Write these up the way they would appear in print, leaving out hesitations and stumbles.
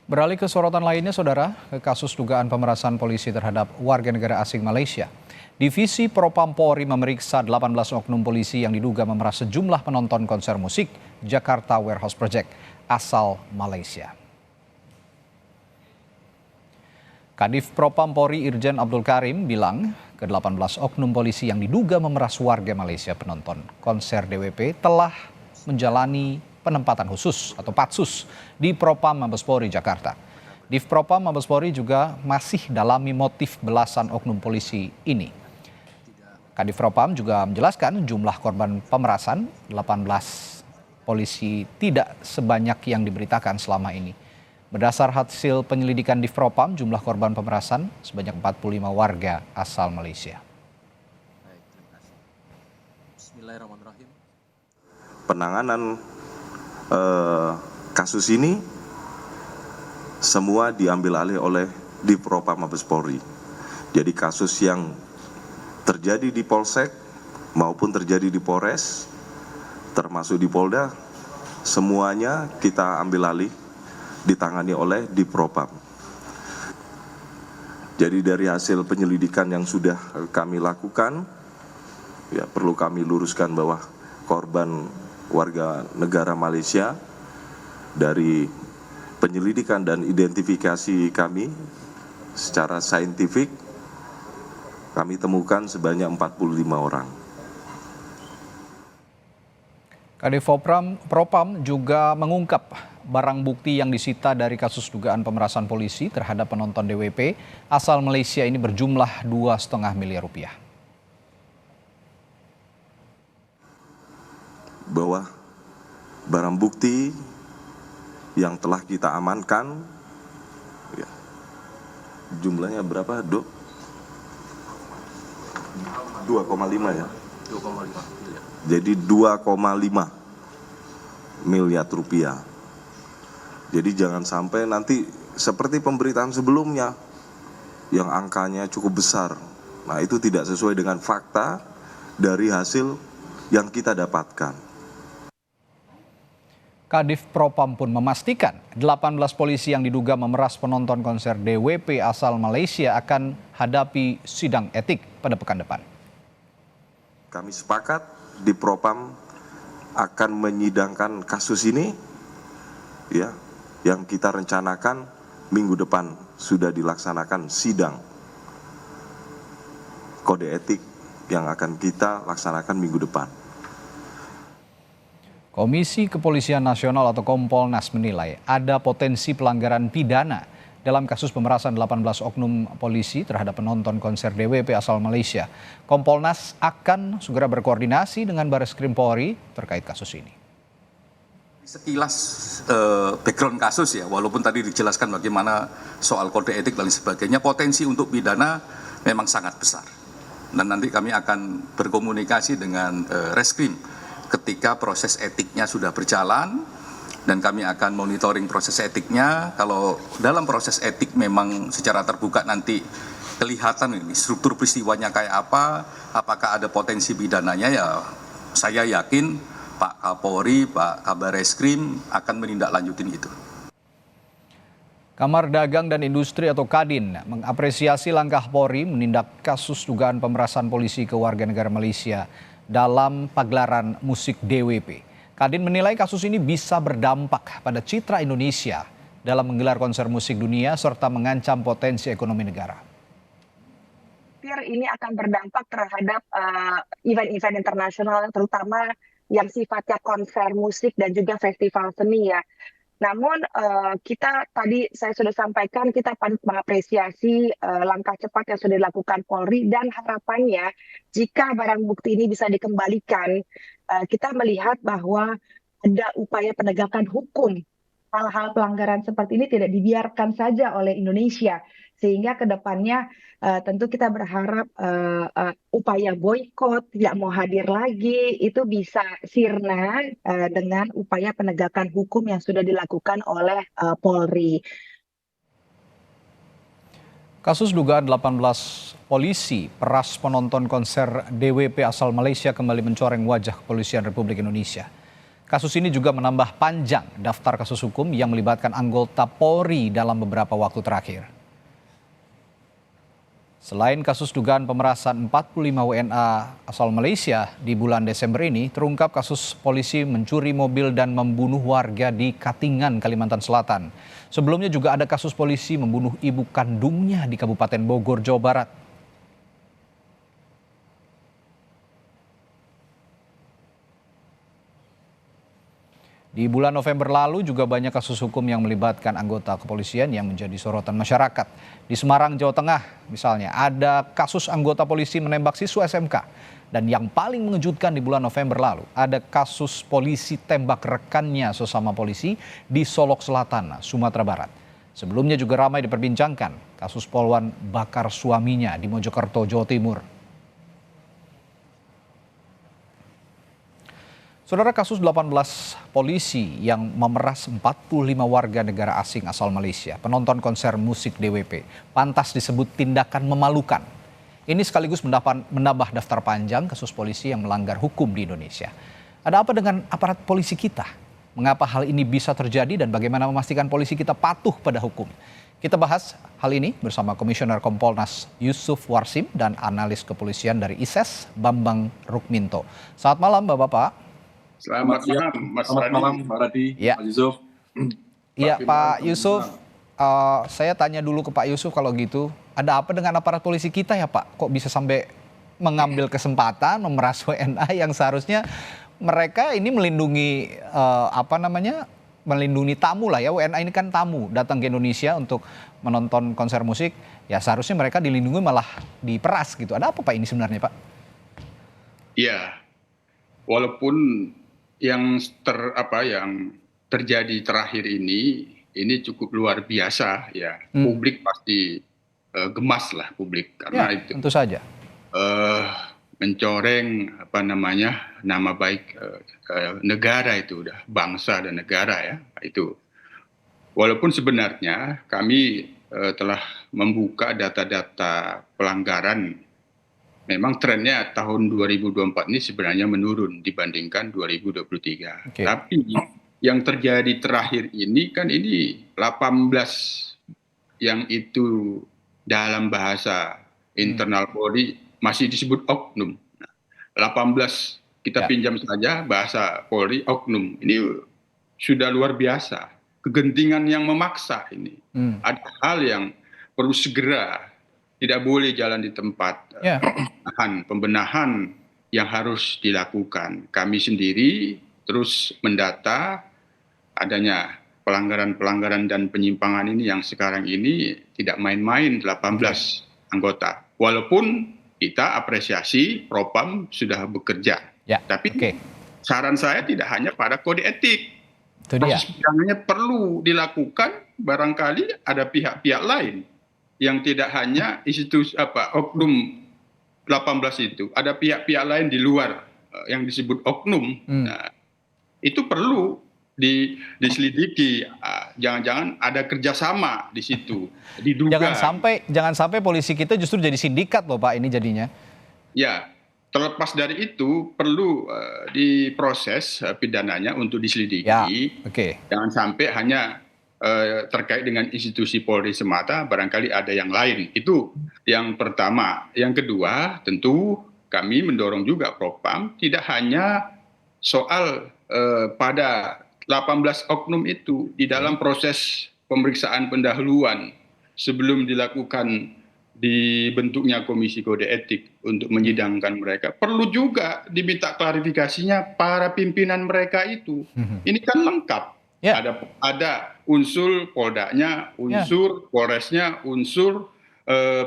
Beralih ke sorotan lainnya, Saudara, ke kasus dugaan pemerasan polisi terhadap warga negara asing Malaysia. Divisi Propam Polri memeriksa 18 oknum polisi yang diduga memeras sejumlah penonton konser musik Jakarta Warehouse Project asal Malaysia. Kadif Propam Polri Irjen Abdul Karim bilang ke-18 oknum polisi yang diduga memeras warga Malaysia penonton konser DWP telah menjalani penempatan khusus atau patsus di Propam Mabes Polri Jakarta. Div Propam Mabes Polri juga masih dalami motif belasan oknum polisi ini. Kadif Propam juga menjelaskan jumlah korban pemerasan 18 polisi tidak sebanyak yang diberitakan selama ini. Berdasar hasil penyelidikan Div Propam, jumlah korban pemerasan sebanyak 45 warga asal Malaysia. Baik, terima kasih. Bismillahirrahmanirrahim. Penanganan kasus ini semua diambil alih oleh Div Propam Mabes Polri. Jadi kasus yang terjadi di Polsek maupun terjadi di Polres, termasuk di Polda, semuanya kita ambil alih, ditangani oleh Div Propam. Jadi dari hasil penyelidikan yang sudah kami lakukan, ya perlu kami luruskan bahwa korban warga negara Malaysia dari penyelidikan dan identifikasi kami secara saintifik kami temukan sebanyak 45 orang. Kadif Propam juga mengungkap barang bukti yang disita dari kasus dugaan pemerasan polisi terhadap penonton DWP asal Malaysia ini berjumlah 2,5 miliar rupiah. Bahwa barang bukti yang telah kita amankan, ya, jumlahnya berapa, Dok? 2,5 ya? 2,5 miliar. Jadi 2,5 miliar rupiah. Jadi jangan sampai nanti seperti pemberitaan sebelumnya yang angkanya cukup besar. Nah, itu tidak sesuai dengan fakta dari hasil yang kita dapatkan. Kadif Propam pun memastikan 18 polisi yang diduga memeras penonton konser DWP asal Malaysia akan hadapi sidang etik pada pekan depan. Kami sepakat di Propam akan menyidangkan kasus ini, ya, yang kita rencanakan minggu depan sudah dilaksanakan sidang kode etik yang akan kita laksanakan minggu depan. Komisi Kepolisian Nasional atau Kompolnas menilai ada potensi pelanggaran pidana dalam kasus pemerasan 18 oknum polisi terhadap penonton konser DWP asal Malaysia. Kompolnas akan segera berkoordinasi dengan Bareskrim Polri terkait kasus ini. Sekilas background kasus ya, walaupun tadi dijelaskan bagaimana soal kode etik dan sebagainya, potensi untuk pidana memang sangat besar. Dan nanti kami akan berkomunikasi dengan Reskrim ketika proses etiknya sudah berjalan, dan kami akan monitoring proses etiknya. Kalau dalam proses etik memang secara terbuka nanti kelihatan ini struktur peristiwanya kayak apa, apakah ada potensi pidananya, ya saya yakin Pak Kapolri, Pak Kabar Reskrim akan menindaklanjutin itu. Kamar Dagang dan Industri atau Kadin mengapresiasi langkah Polri menindak kasus dugaan pemerasan polisi ke warga negara Malaysia dalam pagelaran musik DWP. Kadin menilai kasus ini bisa berdampak pada citra Indonesia dalam menggelar konser musik dunia serta mengancam potensi ekonomi negara. Ini akan berdampak terhadap event-event internasional, terutama yang sifatnya konser musik dan juga festival seni ya. Namun kita tadi saya sudah sampaikan, kita patut mengapresiasi langkah cepat yang sudah dilakukan Polri, dan harapannya jika barang bukti ini bisa dikembalikan, kita melihat bahwa ada upaya penegakan hukum. Hal-hal pelanggaran seperti ini tidak dibiarkan saja oleh Indonesia, sehingga ke depannya tentu kita berharap upaya boykot, tidak mau hadir lagi, itu bisa sirna dengan upaya penegakan hukum yang sudah dilakukan oleh Polri. Kasus dugaan 18 polisi peras penonton konser DWP asal Malaysia kembali mencoreng wajah kepolisian Republik Indonesia. Kasus ini juga menambah panjang daftar kasus hukum yang melibatkan anggota Polri dalam beberapa waktu terakhir. Selain kasus dugaan pemerasan 45 WNA asal Malaysia di bulan Desember ini, terungkap kasus polisi mencuri mobil dan membunuh warga di Katingan, Kalimantan Selatan. Sebelumnya juga ada kasus polisi membunuh ibu kandungnya di Kabupaten Bogor, Jawa Barat. Di bulan November lalu juga banyak kasus hukum yang melibatkan anggota kepolisian yang menjadi sorotan masyarakat. Di Semarang, Jawa Tengah misalnya ada kasus anggota polisi menembak siswa SMK. Dan yang paling mengejutkan di bulan November lalu ada kasus polisi tembak rekannya sesama polisi di Solok Selatan, Sumatera Barat. Sebelumnya juga ramai diperbincangkan kasus Polwan bakar suaminya di Mojokerto, Jawa Timur. Saudara, kasus 18 polisi yang memeras 45 warga negara asing asal Malaysia, penonton konser musik DWP, pantas disebut tindakan memalukan. Ini sekaligus menambah daftar panjang kasus polisi yang melanggar hukum di Indonesia. Ada apa dengan aparat polisi kita? Mengapa hal ini bisa terjadi dan bagaimana memastikan polisi kita patuh pada hukum? Kita bahas hal ini bersama Komisioner Kompolnas Yusuf Warsim dan analis kepolisian dari ISES, Bambang Rukminto. Selamat malam, Bapak-Bapak. Selamat malam, Mas Radi. malam, Pak Radi, Ya. Pak Yusuf. Iya, Pak Yusuf, saya tanya dulu ke Pak Yusuf kalau gitu, ada apa dengan aparat polisi kita ya Pak? Kok bisa sampai mengambil kesempatan memeras WNA yang seharusnya mereka ini melindungi melindungi tamu lah ya. WNA ini kan tamu datang ke Indonesia untuk menonton konser musik, ya seharusnya mereka dilindungi malah diperas gitu. Ada apa Pak ini sebenarnya Pak? Iya, walaupun yang terjadi terakhir ini cukup luar biasa ya. Publik pasti gemas lah publik karena Ya, itu tentu saja. mencoreng nama baik negara itu udah bangsa dan negara ya itu. Walaupun sebenarnya kami telah membuka data-data pelanggaran. Memang trennya tahun 2024 ini sebenarnya menurun dibandingkan 2023. Oke. Tapi yang terjadi terakhir ini kan ini 18 yang itu dalam bahasa internal Polri masih disebut oknum. Nah, 18 kita pinjam saja bahasa Polri oknum. Ini sudah luar biasa. Kegentingan yang memaksa ini. Ada hal yang perlu segera, tidak boleh jalan di tempat. Ya. Pembenahan yang harus dilakukan. Kami sendiri terus mendata adanya pelanggaran-pelanggaran dan penyimpangan ini yang sekarang ini tidak main-main 18 anggota. Walaupun kita apresiasi Propam sudah bekerja. Ya. Tapi Oke. saran saya tidak hanya pada kode etik. Itu dia. Proses pidananya perlu dilakukan, barangkali ada pihak-pihak lain yang tidak hanya institusi oknum 18 itu, ada pihak-pihak lain di luar yang disebut oknum. Nah, itu perlu diselidiki. Jangan-jangan ada kerjasama di situ, diduga. Jangan sampai polisi kita justru jadi sindikat loh Pak ini jadinya. Ya, terlepas dari itu perlu diproses pidananya untuk diselidiki. Ya, oke. Jangan sampai hanya terkait dengan institusi Polri semata, barangkali ada yang lain. Itu yang pertama. Yang kedua, tentu kami mendorong juga Propam tidak hanya soal pada 18 oknum itu di dalam proses pemeriksaan pendahuluan sebelum dilakukan dibentuknya komisi kode etik untuk menyidangkan mereka. Perlu juga diminta klarifikasinya para pimpinan mereka itu. Ini kan lengkap. Ya. Ada unsur Poldanya, unsur Polresnya, unsur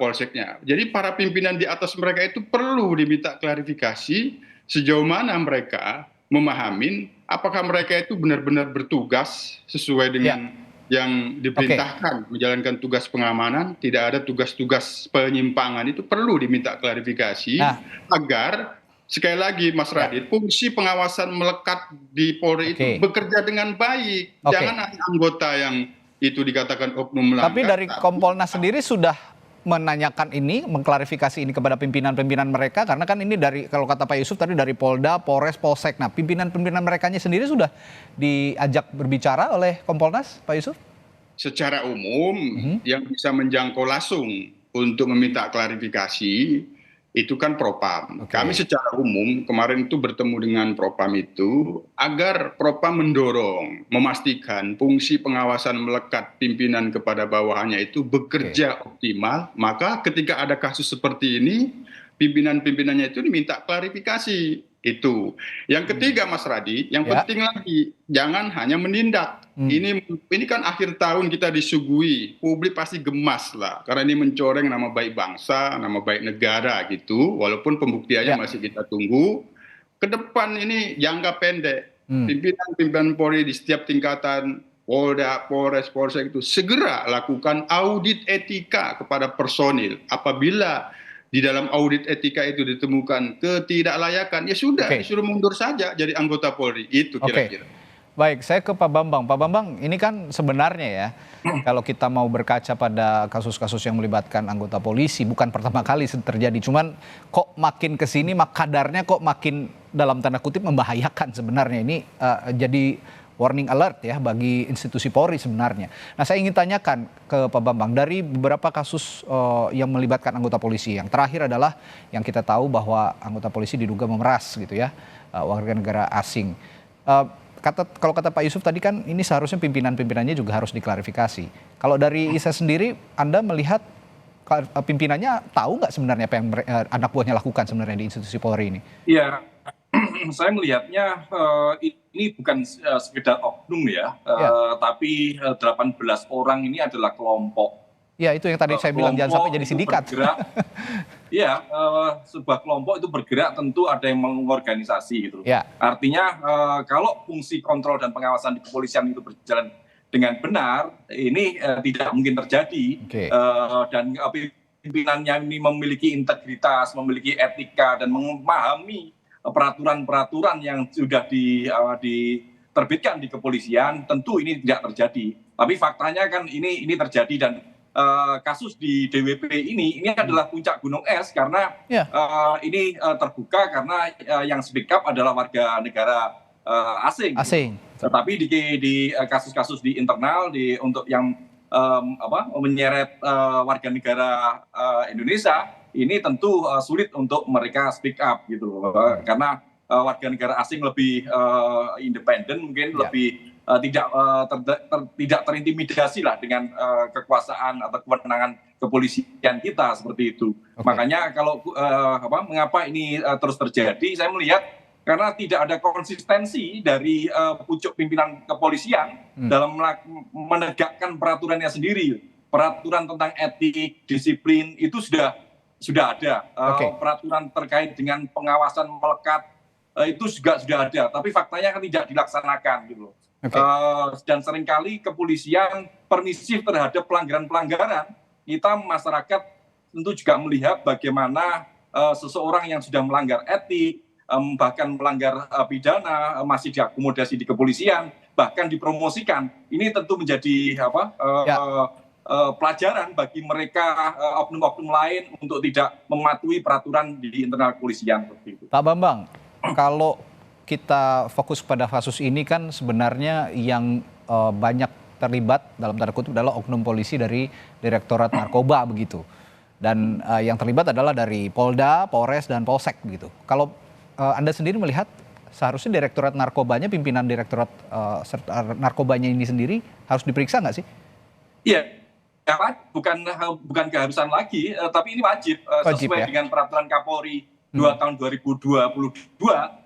Polseknya. Jadi para pimpinan di atas mereka itu perlu diminta klarifikasi sejauh mana mereka memahami apakah mereka itu benar-benar bertugas sesuai dengan yang diperintahkan menjalankan tugas pengamanan, tidak ada tugas-tugas penyimpangan. Itu perlu diminta klarifikasi agar sekali lagi Mas Radit, fungsi pengawasan melekat di Polri itu bekerja dengan baik. Jangan ada anggota yang itu dikatakan oknum melanggar. Tapi dari Kompolnas sendiri sudah menanyakan ini, mengklarifikasi ini kepada pimpinan-pimpinan mereka? Karena kan ini dari, kalau kata Pak Yusuf tadi, dari Polda, Polres, Polsek. Nah, pimpinan-pimpinan merekanya sendiri sudah diajak berbicara oleh Kompolnas, Pak Yusuf? Secara umum yang bisa menjangkau langsung untuk meminta klarifikasi itu kan Propam. Kami secara umum kemarin itu bertemu dengan Propam itu agar Propam mendorong, memastikan fungsi pengawasan melekat pimpinan kepada bawahannya itu bekerja optimal. Maka ketika ada kasus seperti ini, pimpinan-pimpinannya itu diminta klarifikasi. Itu. Yang ketiga, Mas Radi, yang penting lagi, jangan hanya menindak. Ini kan akhir tahun kita disuguhi, publik pasti gemas lah, karena ini mencoreng nama baik bangsa, nama baik negara gitu, walaupun pembuktiannya masih kita tunggu. Ke depan ini jangka pendek, pimpinan Polri di setiap tingkatan, Polda, Polres, Polsek itu segera lakukan audit etika kepada personil. Apabila di dalam audit etika itu ditemukan ketidaklayakan, ya sudah disuruh mundur saja jadi anggota Polri. Itu kira-kira. Baik, saya ke Pak Bambang. Pak Bambang, ini kan sebenarnya ya, kalau kita mau berkaca pada kasus-kasus yang melibatkan anggota polisi, bukan pertama kali terjadi. Cuman kok makin kesini, kadarnya kok makin dalam tanda kutip membahayakan sebenarnya. Ini jadi warning alert ya bagi institusi Polri sebenarnya. Nah, saya ingin tanyakan ke Pak Bambang, dari beberapa kasus yang melibatkan anggota polisi, yang terakhir adalah yang kita tahu bahwa anggota polisi diduga memeras gitu ya, warga negara asing. Kalau kata Pak Yusuf tadi kan ini seharusnya pimpinan-pimpinannya juga harus diklarifikasi. Kalau dari Isa sendiri, Anda melihat pimpinannya tahu nggak sebenarnya apa yang anak buahnya lakukan sebenarnya di institusi Polri ini? Iya, saya melihatnya ini bukan sekedar oknum ya, tapi 18 orang ini adalah kelompok. Ya, itu yang tadi saya bilang, jangan sampai jadi sindikat. Iya, sebuah kelompok itu bergerak tentu ada yang mengorganisasi gitu. Ya. Artinya kalau fungsi kontrol dan pengawasan di kepolisian itu berjalan dengan benar, ini tidak mungkin terjadi. Dan pimpinannya ini memiliki integritas, memiliki etika, dan memahami peraturan-peraturan yang sudah diterbitkan di kepolisian, tentu ini tidak terjadi. Tapi faktanya kan ini terjadi, dan kasus di DWP ini adalah puncak gunung es, karena ini terbuka karena yang speak up adalah warga negara asing. Tetapi di kasus-kasus di internal untuk yang menyeret warga negara Indonesia, ini tentu sulit untuk mereka speak up gitu, karena warga negara asing lebih independen, mungkin lebih tidak terintimidasi lah dengan kekuasaan atau kewenangan kepolisian kita seperti itu. Makanya kalau mengapa ini terus terjadi, saya melihat karena tidak ada konsistensi dari pucuk pimpinan kepolisian dalam menegakkan peraturannya sendiri. Peraturan tentang etik, disiplin itu sudah ada. Peraturan terkait dengan pengawasan melekat itu juga sudah ada, tapi faktanya kan tidak dilaksanakan gitu. Dan seringkali kepolisian permisif terhadap pelanggaran-pelanggaran. Kita masyarakat tentu juga melihat bagaimana seseorang yang sudah melanggar etik, bahkan melanggar pidana, masih diakomodasi di kepolisian, bahkan dipromosikan. Ini tentu menjadi pelajaran bagi mereka, oknum-oknum lain, untuk tidak mematuhi peraturan di internal kepolisian. Pak Bambang, kalau kita fokus pada kasus ini kan sebenarnya yang banyak terlibat dalam tanda kutip adalah oknum polisi dari Direktorat Narkoba begitu. Dan yang terlibat adalah dari Polda, Polres, dan Polsek begitu. Kalau Anda sendiri melihat seharusnya Direktorat Narkobanya, pimpinan Direktorat Narkobanya ini sendiri harus diperiksa nggak sih? Iya, bukan keharusan lagi, tapi ini wajib sesuai dengan peraturan Kapolri 2 tahun 2022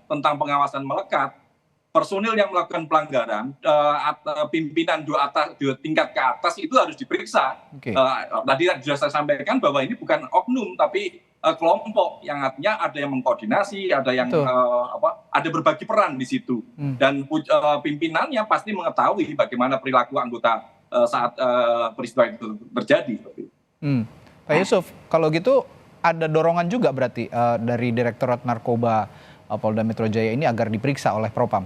tentang pengawasan melekat. Personil yang melakukan pelanggaran, pimpinan dua tingkat ke atas itu harus diperiksa. Tadi sudah saya sampaikan bahwa ini bukan oknum, tapi kelompok, yang artinya ada yang mengkoordinasi, ada yang ada berbagi peran di situ. Dan pimpinannya pasti mengetahui bagaimana perilaku anggota saat peristiwa itu terjadi. Pak Yusuf, kalau gitu ada dorongan juga berarti dari Direktorat Narkoba Polda Metro Jaya ini agar diperiksa oleh Propam?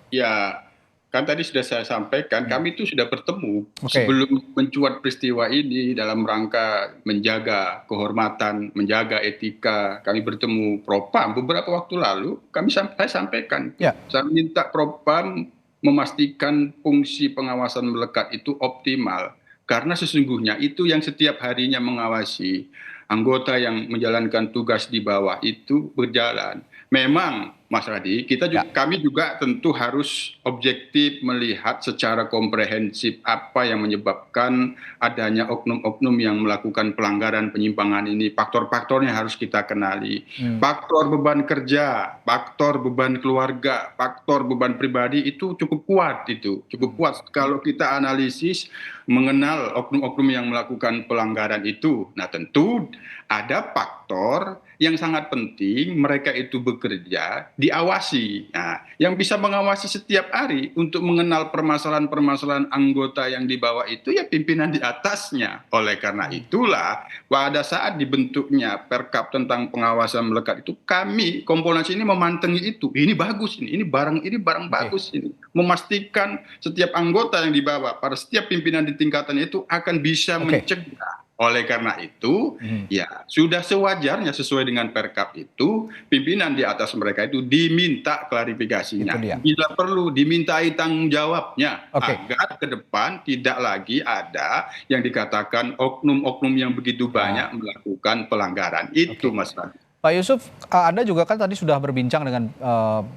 Ya, kan tadi sudah saya sampaikan, kami itu sudah bertemu Oke. sebelum mencuat peristiwa ini dalam rangka menjaga kehormatan, menjaga etika. Kami bertemu Propam beberapa waktu lalu, saya sampaikan, Ya. saya minta Propam memastikan fungsi pengawasan melekat itu optimal. Karena sesungguhnya itu yang setiap harinya mengawasi anggota yang menjalankan tugas di bawah itu berjalan. Memang Mas Radi, kami juga tentu harus objektif melihat secara komprehensif apa yang menyebabkan adanya oknum-oknum yang melakukan pelanggaran penyimpangan ini. Faktor-faktornya harus kita kenali. Faktor beban kerja, faktor beban keluarga, faktor beban pribadi itu cukup kuat cukup kuat. Kalau kita analisis mengenal oknum-oknum yang melakukan pelanggaran itu, nah tentu ada faktor yang sangat penting mereka itu bekerja diawasi. Nah, yang bisa mengawasi setiap hari untuk mengenal permasalahan-permasalahan anggota yang di bawah itu ya pimpinan di atasnya. Oleh karena itulah pada saat dibentuknya Perkap tentang pengawasan melekat itu kami Kompolnas ini memantengi itu. Ini bagus ini barang bagus ini. Memastikan setiap anggota yang di bawah pada setiap pimpinan di tingkatan itu akan bisa mencegah. Oleh karena itu, ya sudah sewajarnya sesuai dengan Perkap itu, pimpinan di atas mereka itu diminta klarifikasinya. Bila perlu dimintai tanggung jawabnya, agar ke depan tidak lagi ada yang dikatakan oknum-oknum yang begitu banyak melakukan pelanggaran. Itu Mas Radi. Pak Yusuf, Anda juga kan tadi sudah berbincang dengan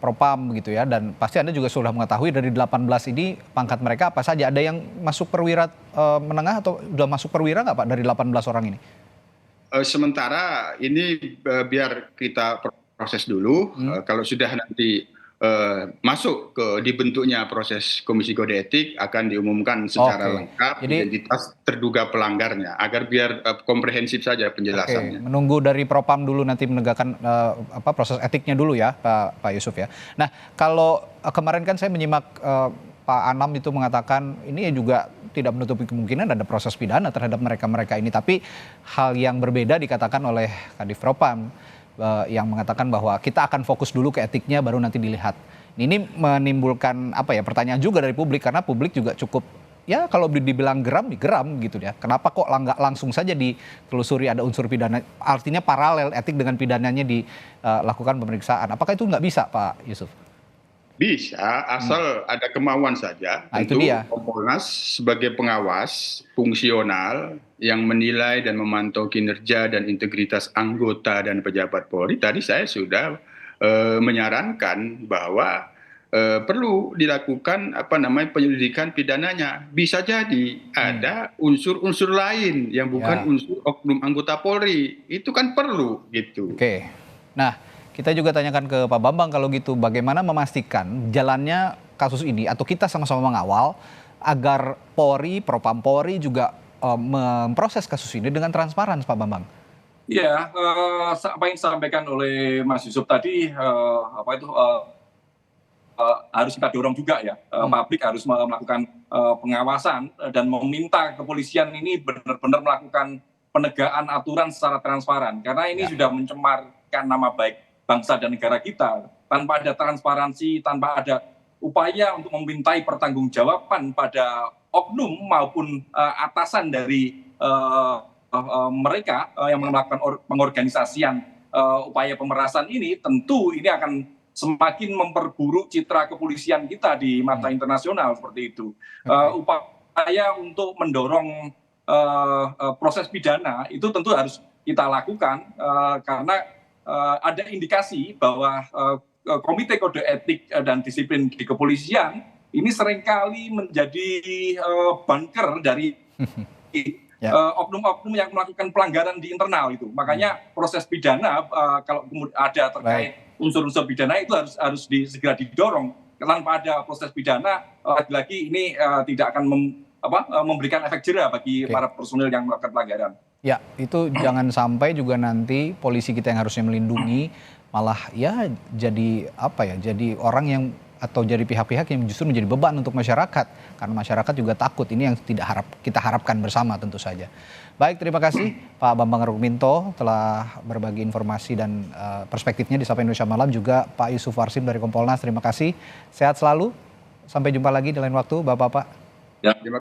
Propam gitu ya, dan pasti Anda juga sudah mengetahui dari 18 ini pangkat mereka apa saja. Ada yang masuk perwira menengah atau sudah masuk perwira nggak Pak dari 18 orang ini? Sementara ini biar kita proses dulu, kalau sudah nanti masuk ke dibentuknya proses Komisi Kode Etik akan diumumkan secara lengkap identitas terduga pelanggarnya agar biar komprehensif saja penjelasannya. Menunggu dari Propam dulu nanti menegakkan proses etiknya dulu ya Pak Yusuf ya. Nah kalau kemarin kan saya menyimak Pak Anam itu mengatakan ini juga tidak menutupi kemungkinan ada proses pidana terhadap mereka-mereka ini, tapi hal yang berbeda dikatakan oleh Kadif Propam yang mengatakan bahwa kita akan fokus dulu ke etiknya baru nanti dilihat. Ini menimbulkan pertanyaan juga dari publik karena publik juga cukup ya kalau dibilang geram gitu ya. Kenapa kok nggak langsung saja ditelusuri ada unsur pidana? Artinya paralel etik dengan pidananya dilakukan pemeriksaan. Apakah itu nggak bisa Pak Yusuf? Bisa, asal ada kemauan saja. Tentu Kompolnas sebagai pengawas fungsional yang menilai dan memantau kinerja dan integritas anggota dan pejabat Polri. Tadi saya sudah menyarankan bahwa perlu dilakukan penyelidikan pidananya. Bisa jadi ada unsur-unsur lain yang bukan unsur oknum anggota Polri. Itu kan perlu gitu. Oke. Nah, kita juga tanyakan ke Pak Bambang kalau gitu, bagaimana memastikan jalannya kasus ini atau kita sama-sama mengawal agar Polri, Propam Polri juga memproses kasus ini dengan transparan, Pak Bambang. Ya, apa yang disampaikan oleh Mas Yusuf tadi, harus kita dorong juga ya, publik harus melakukan pengawasan dan meminta kepolisian ini benar-benar melakukan penegakan aturan secara transparan, karena ini sudah mencemarkan nama baik bangsa dan negara kita. Tanpa ada transparansi, tanpa ada upaya untuk memintai pertanggungjawaban pada oknum maupun atasan dari mereka yang melakukan pengorganisasian upaya pemerasan ini, tentu ini akan semakin memperburuk citra kepolisian kita di mata internasional seperti itu. Upaya untuk mendorong proses pidana itu tentu harus kita lakukan karena ada indikasi bahwa Komite Kode Etik dan Disiplin di Kepolisian ini seringkali menjadi bunker dari oknum-oknum yang melakukan pelanggaran di internal itu. Makanya proses pidana kalau kemudian ada terkait unsur-unsur pidana itu harus segera didorong. Tanpa ada proses pidana, lagi-lagi ini tidak akan memberikan efek jera bagi para personil yang melakukan pelanggaran. Ya, itu jangan sampai juga nanti polisi kita yang harusnya melindungi malah ya jadi jadi orang yang atau jadi pihak-pihak yang justru menjadi beban untuk masyarakat, karena masyarakat juga takut. Ini yang kita harapkan bersama tentu saja. Baik, terima kasih Pak Bambang Rukminto telah berbagi informasi dan perspektifnya di Sapa Indonesia Malam, juga Pak Yusuf Warsim dari Kompolnas. Terima kasih, sehat selalu, Sampai jumpa lagi di lain waktu, Bapak-Bapak. Ya, terima